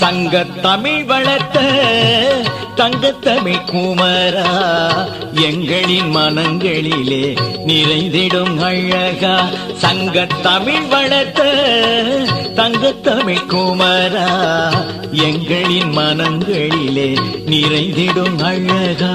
சங்கத் தமிழ் வளர்த்த தங்கத்தமிழ் குமரா, எங்களின் மனங்களிலே நிறைந்திடும் அழகா. சங்கத் தமிழ் வளர்த்த தங்கத்தமிழ் குமரா, எங்களின் மனங்களிலே நிறைந்திடும் அழகா.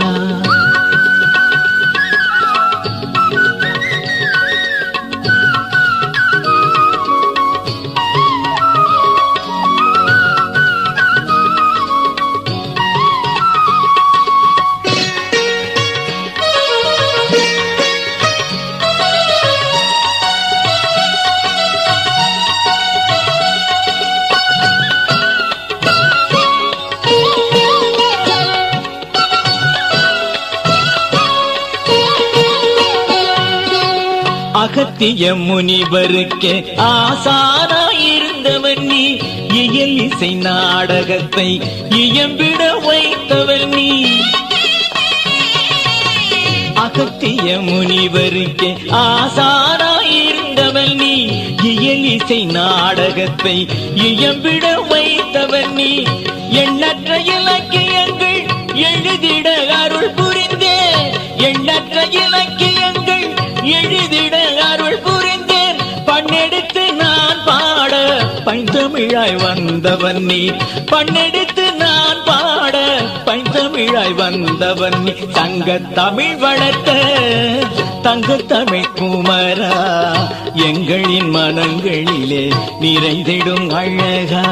அகத்திய முனிவருக்கே ஆசானாயிருந்தவன் நீ, இயல் இசை நாடகத்தை இயம்பிட வைத்தவன் நீ. அகத்திய முனிவருக்கே ஆசானாயிருந்தவன் நீ, இயல் இசை நாடகத்தை இயம்பிட வைத்தவன் நீ. எண்ணற்ற இலக்கியங்கள் எழுதிட அருள் புரிந்தே, எண்ணற்ற இலக்கியங்கள் எழுதிட அருள் புரிந்தேன். பண்ணெடுத்து நான் பாட பைந்தமிழாய் வந்தவன் நீ, பண்ணெடுத்து நான் பாட பைந்தமிழாய் வந்தவன் நீ. சங்கத் தமிழ் வளர்த்த தங்கத்தமிழ் குமரா, எங்களின் மனங்களிலே நிறைந்திடும் அழகா.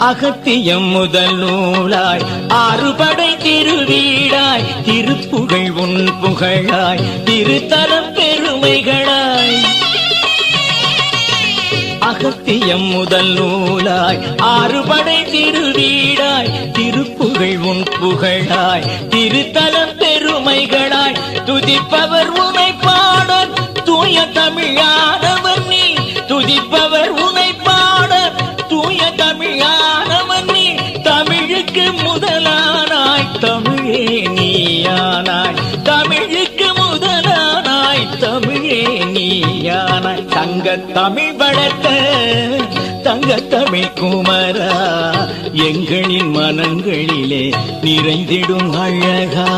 அகத்தியம் முதல் நூலாய் ஆறுபடை திருவீடாய், திருப்புகழ் உன் புகழாய், திருத்தலம் பெருமைகளாய். அகத்தியம் முதல் நூலாய் ஆறுபடை திருவீடாய், திருப்புகழ் உன் புகழாய், திருத்தலம் பெருமைகளாய். துதிப்பவர் உனை பாட தூய தமிழானவர் நீ, துதிப்பவர் உனை பாட தூய தமிழானவன் நீ. தமிழுக்கு முதலானாய் தமிழே நீயானாய், தமிழுக்கு முதலானாய் தமிழே நீயானாய். சங்கத் தமிழ் வளர்த்த தங்கத்தமிழ் குமரா, எங்களின் மனங்களிலே நிறைந்திடும் அழகா.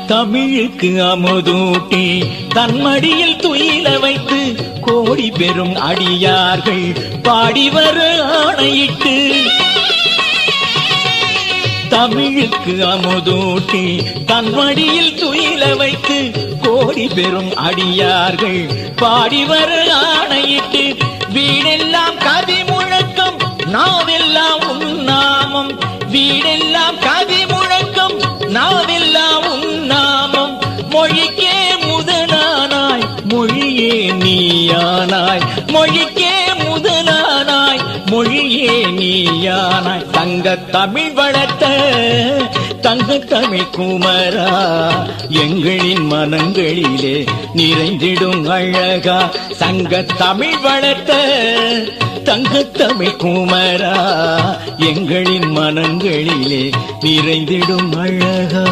தமிழுக்கு அமுதூட்டி தன்மடியில் துயில வைத்து, கோடி பெரும் அடியார்கள் பாடிவர ஆணையிட்டு. தமிழுக்கு அமுதூட்டி தன்மடியில் துயில வைத்து, கோடி பெரும் அடியார்கள் பாடிவர ஆணையிட்டு. வீடெல்லாம் கவி முழக்கம் நாவெல்லாம் உன் நாமம், வீடெல்லாம் கவி முழக்கம் நாவெல்லாம் உன் நாமம். மொழிக்கே முதலானாய் மொழியே நீயானாய், மொழிக்கே முதலானாய் மொழியே நீயானாய். சங்கத் தமிழ் வளர்த்த தங்கத்தமிழ் குமரா, எங்களின் மனங்களிலே நிறைந்திடும் அழகா. சங்கத் தமிழ் வளர்த்த தங்கத்தமிழ் குமரா, எங்களின் மனங்களிலே நிறைந்திடும் அழகா.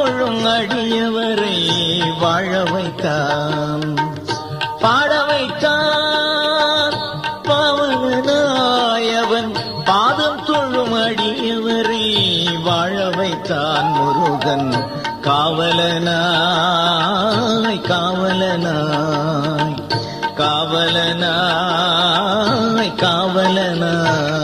தொழும் அடியவரை வாழ வைத்தான், பாட வைத்தான். பாவனாயவன் பாதம் தொழும் அடியவரை வாழ வைத்தான். முருகன் காவலனாய் காவலனாய் காவலனாய் காவலனாய்.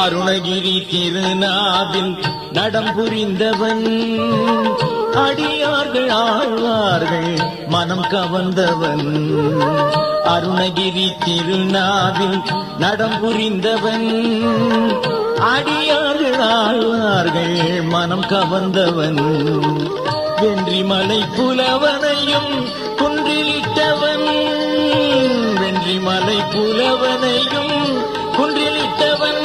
அருணகிரி திருநாவில் நடம் புரிந்தவன், அடியார்கள் ஆழ்வார்கள் மனம் கவர்ந்தவன். அருணகிரி திருநாவில் நடம் புரிந்தவன், அடியார்கள் ஆழ்வார்கள் மனம் கவர்ந்தவன். வென்றிமலை புலவனையும் குன்றிலிட்டவன், வென்றிமலை புலவனையும் குன்றிலிட்டவன்.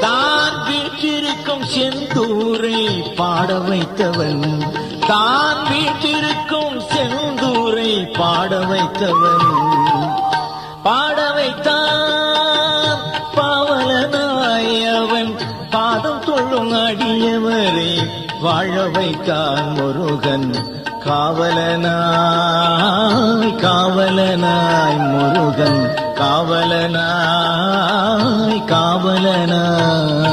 தான் வீற்றிருக்கும் செந்தூரை பாட வைத்தவன், தான் வீற்றிருக்கும் செந்தூரை பாட வைத்தவன். பாட வைத்தான் பாவலனாய் அவன் பாதம் தொழும் அடியவரை வாழ வைத்தான். முருகன் காவலனாய் காவலனாய் முருகன் காவலனாய் காவலனாய்.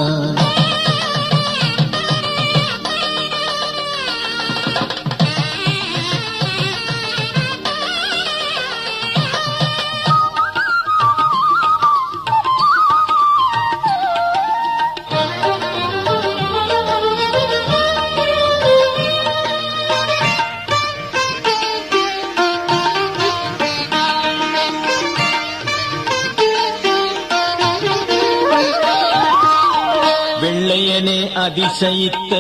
வெள்ளையனே அதிசயித்த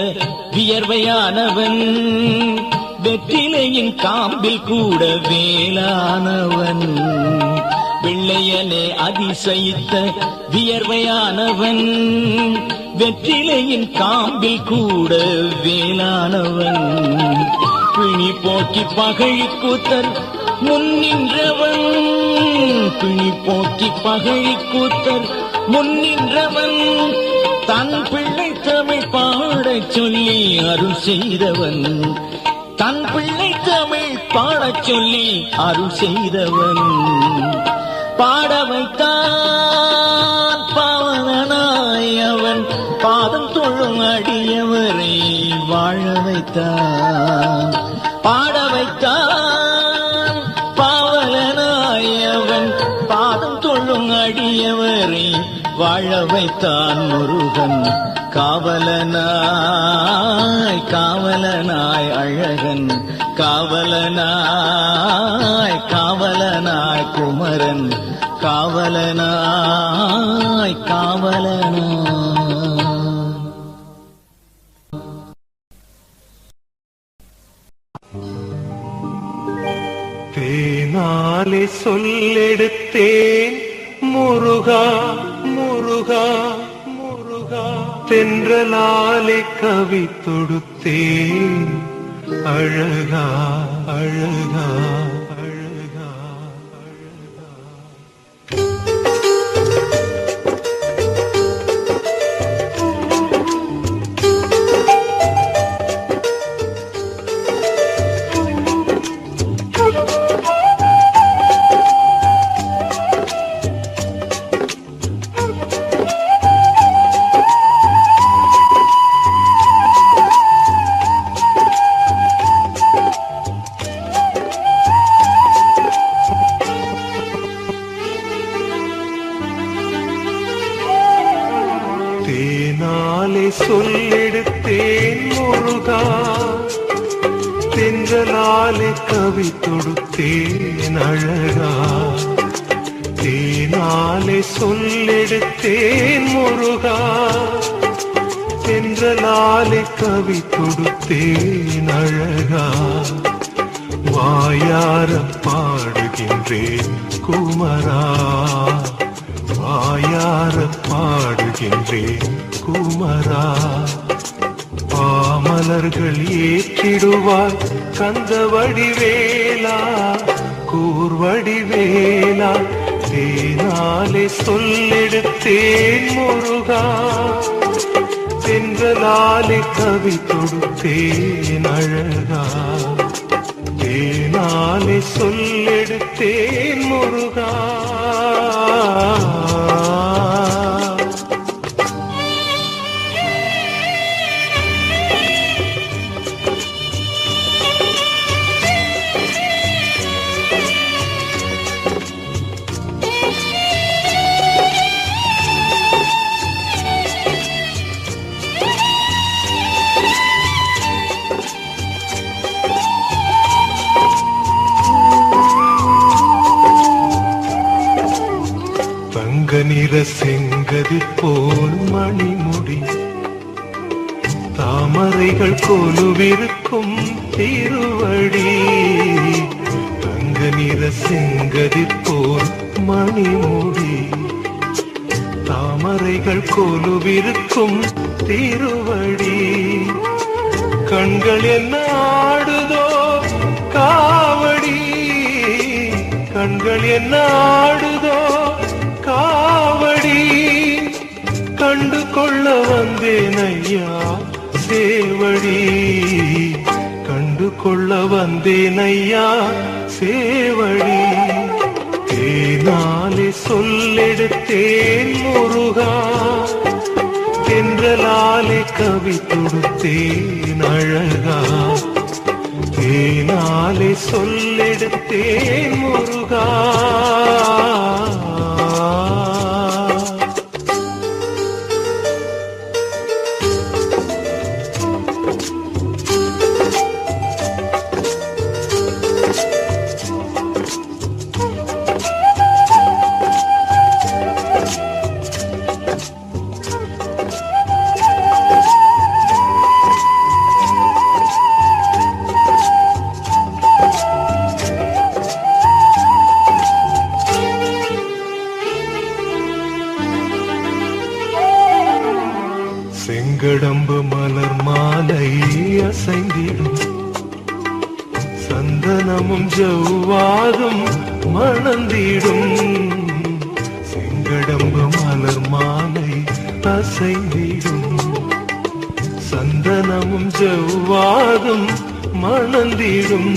வியர்வையானவன், வெற்றிலையின் காம்பில் கூட வேளானவன். வெள்ளையனே அதிசயித்த வியர்வையானவன், வெற்றிலையின் காம்பில் கூட வேளானவன். பிணி போக்கி பகழி கூத்தர் முன்னின்றவன், பிணி போக்கி பகழி கூத்தர் முன்னின்றவன். தன் பிள்ளை தமிழ் பாடச் சொல்லி அருள் செய்தவன், தன் பிள்ளை தமிழ் பாடச் சொல்லி அருள் செய்தவன். பாட வைத்தான் பாவனாய் அவன் பாதம் தொழும் அடியவரை வாழ வைத்தான். பாட வைத்தான் பாவலனாய் அவன் பாதம் தொழும் அடியவரை வாழ வைத்தான். முருகன் காவலனாய் காவலனாய் அழகன் காவலனாய் காவலனாய் குமரன் காவலனாய் காவலனாய். தேனாலே சொல்லெடுத்தேன் முருகா முருகா முருகா, தென்றலாலே கவி தொடுத்தேன் அழகா அழகா அழகா அழகா. தேனாலே சொல்லெடுத்தேன் முருகா, தென்றலாலே கவி தொடுத்தேன் அழகா. தேனாலே சொல்லெடுத்தேன் முருகா, தென்றலாலே கவி தொடுத்தேன் அழகா வாயார பாடுகின்றேன் குமரா வாயார பாடுகின்றேன் குமரா பாமலர்கள் ஏற்றிடுவாய் கந்த வடிவேலா கூர்வடிவேலா தேனாலே சொல்லெடுத்தேன் முருகா தென்றலாலே கவி தொடுத்தேன் அழகா தேனாலே சொல்லெடுத்தேன் முருகா நிற செங்கதி போல் மணிமுடி தாமரைகள் கொலுவிருக்கும் திருவடி தங்க நிற செங்கதி போல் மணிமுடி தாமரைகள் கொலுவிருக்கும் திருவடி கண்கள் என்ன ஆடுதோ காவடி கண்கள் என்ன ஆடுதோ காவடி கண்டு கொள்ள வந்தேன் ஐயா சேவடி கண்டு கொள்ள வந்தேன் ஐயா சேவடி தேனாலே சொல்லெடுத்தேன் முருகா தென்றலாலே கவி தொடுத்தேன் அழகா தேனாலே சொல்லெடுத்தேன் முருகா செங்கடம்பு மலர் மாலை அசைந்திடும் சந்தனமும் ஜவ்வாதும் மணந்திடும் செங்கடம்பு மலர் மாலை அசைந்திடும் சந்தனமும் ஜவ்வாதும் மணந்திடும்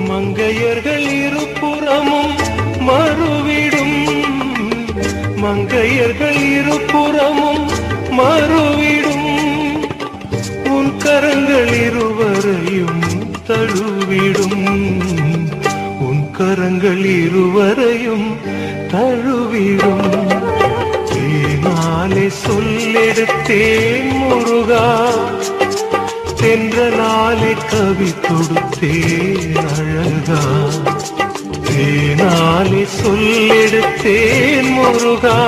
மங்கையர்கள் இருபுறமும் மறுவிடும் மங்கையர்கள் இருபுறமும் மறுவிடும் உன் கரங்கள் இருவரையும் தழுவிடும் உன் கரங்கள் இருவரையும் தழுவிடும் தேனாலே சொல்லெடுத்தேன் முருகா தென்றலாலே கவி தொடுத்தேன் அழகா தேனாலே சொல்லெடுத்தேன் முருகா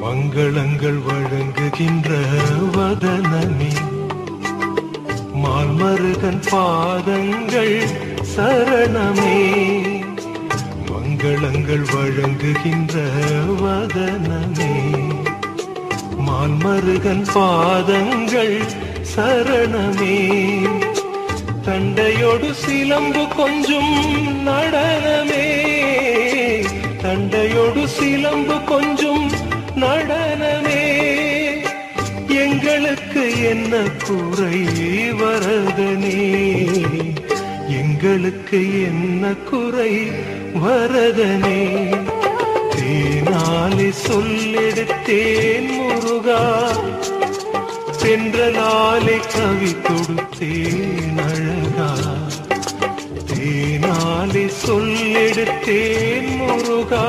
மங்களங்கள் வழங்குகின்ற வதனமே மால்மருகன் பாதங்கள் சரணமே மங்களங்கள் வழங்குகின்ற வதனமே மால்மருகன் பாதங்கள் சரணமே தண்டையோடு சிலம்பு கொஞ்சம் நடனமே தண்டையோடு சிலம்பு கொஞ்சம் நடனமே எங்களுக்கு என்ன குறை வரதனே எங்களுக்கு என்ன குறை வரதனே தேனாலே சொல்லெடுத்தேன் முருகா தென்றலாலே கவி தொடுத்தேன் அழகா, தேனாலே சொல்லெடுத்தேன் முருகா.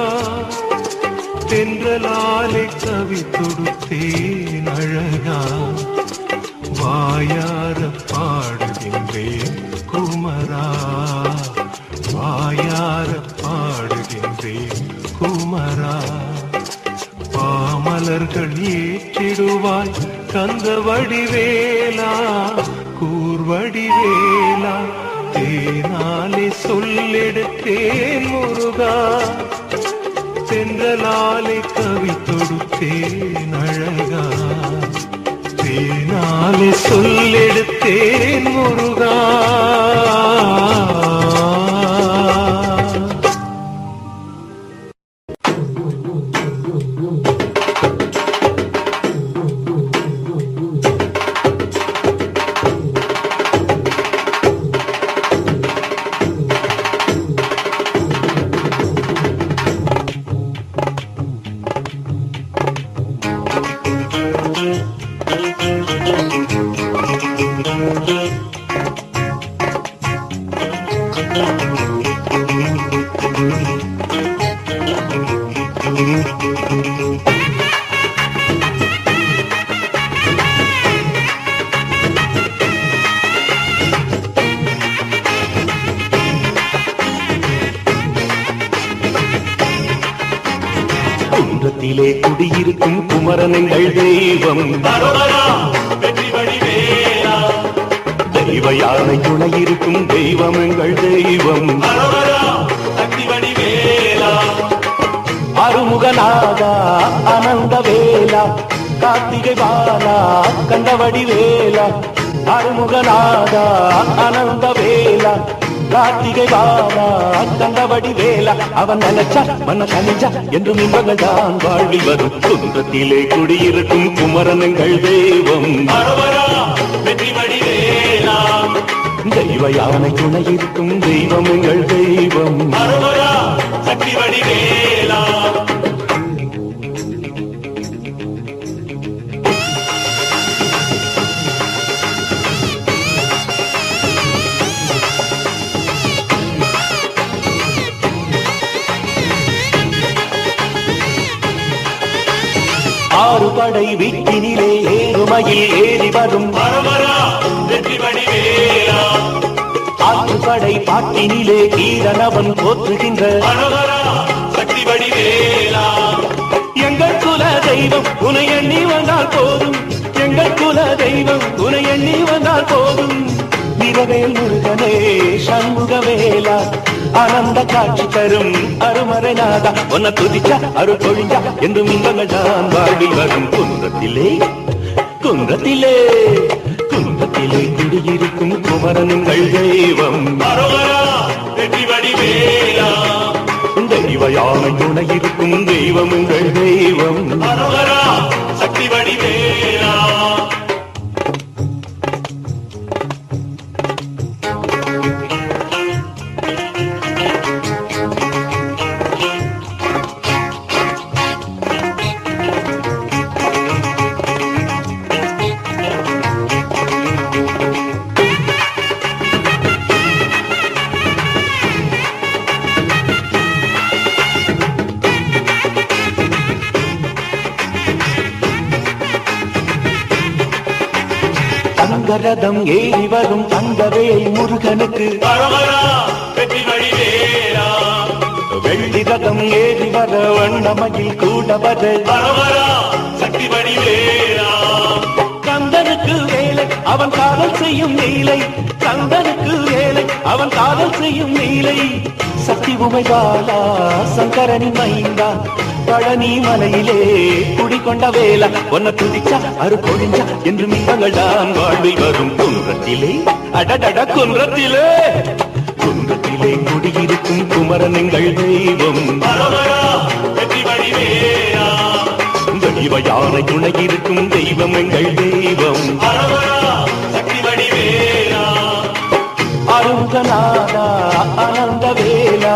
தென்றலாலே கவி தொடுத்தேன் அழகா, வாயார பாடுகின்றேன் குமரா, வாயார பாடுகின்றேன் குமரா. பாமலர்கள் ஏற்றிடுவாய் கந்த வடிவேலா, கூர்வடிவேலா. தேனாலே சொல்லெடுத்தேன் முருகா, தென்றலாலே கவி தொடுத்தேன் அழகா, தேனாலே சொல்லெடுத்தேன் முருகா. குன்றத்திலே குடியிருக்கும் குமரனங்கள் தெய்வம், தெய்வ யானை துணையிருக்கும் தெய்வமங்கள் தெய்வம். அருமுகநாதா அனந்த வேலா, கார்த்திகை பாலா கந்தவடி வேலா. அருமுகநாதா அனந்த வேலா, கார்த்திகை பாலா கந்தவடி வேலா. அவன் நினைச்சா மன கனிஞ்சா என்றும் இன்பங்கள் தான் வாழ்வி வரும். குன்றத்திலே குடியிருக்கும் குமரனங்கள் தெய்வம், தெய்வ யானை துணையிருக்கும் தெய்வமங்கள் தெய்வம். சக்தி வடிவேலா. ஆறு படை வீட்டினிலே ஏறுமையில் ஏறி வரும் ஆற்றுப்படை பாட்டினிலே கீரனவன் போற்றுகின்ற சக்தி வடிவேலா. எங்கள் குல தெய்வம் உனை எண்ணி வந்தால் போதும், எங்கள் குல தெய்வம் உனை எண்ணி வந்தால் போதும். நிறவேல் முருகனே சண்முகவேலா, ஆனந்த காட்சி தரும் அருமறைநாதா. உன்னை துதிச்சா அருள் பொழிஞ்சா என்றும் இன்பங்கள் தான் வாழ்வில் வரும். குன்றத்திலே குன்றத்திலே குன்றத்திலே குடியிருக்கும் குமரனங்கள் தெய்வம், தெய்வ யானை துணையிருக்கும் தெய்வமங்கள் தெய்வம். சக்தி வடிவேலா. தங்கரதம் ஏறி வரும் தங்கவேல் முருகனுக்கு, வெள்ளி ரதம் ஏறி வர வண்ணமயில் கூட வர சக்தி வடிவேலா. கந்தனுக்கு வேலை அவன் காதல் செய்யும் நீலை, கந்தனுக்கு வேலை அவன் காதல் செய்யும் நீலை. சக்தி உமைபாலா சங்கரனின் மைந்தா, பழனி மலையிலே குடிக்கொண்ட வேலா. ஒன்ன துதிச்சா அரு பொழிஞ்சா என்று மின்பங்கள் தான் வாழ்வில் வரும். குன்றத்திலே அடடட குன்றத்திலே குன்றத்திலே குடியிருக்கும் குமரனங்கள் தெய்வம், தெய்வ யானை துணையிருக்கும் தெய்வம் எங்கள் தெய்வம். அருங்கநாதா ஆனந்த வேலா,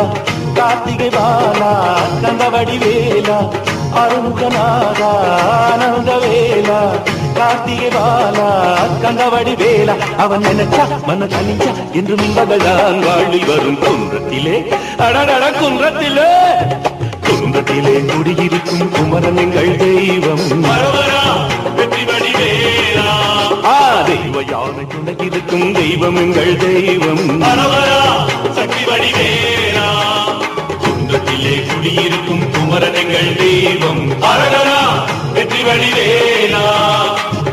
கார்த்திகை பாலா கந்தவடி வேலா. அருங்கநாதா ஆனந்த வேலா, கார்த்திகை பாலா கந்தவடி வேலா அவன் நினைச்சா மன தனிச்சா என்று மின்பகதான் வாழ்வில் வரும் குன்றத்திலே அடடட குன்றத்திலே குன்றத்திலே குடியிருக்கும் குமரன் எங்கள் தெய்வம் வெற்றி வடிவேலா தெய்வ யானை துணையிருக்கும் தெய்வம் எங்கள் தெய்வம் சக்தி வடிவேலா குன்றத்திலே குடியிருக்கும் குமரன் எங்கள் தெய்வம் வெற்றி வடிவேலா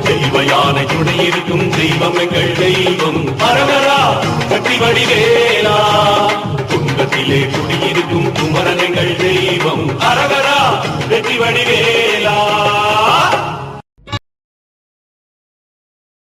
தெய்வ யானை துணையிருக்கும் தெய்வம் எங்கள் தெய்வம் சக்தி வடிவேலா குன்றத்திலே குடியிருக்கும் குமரன் எங்கள் தெய்வம் வெற்றி வடிவேலா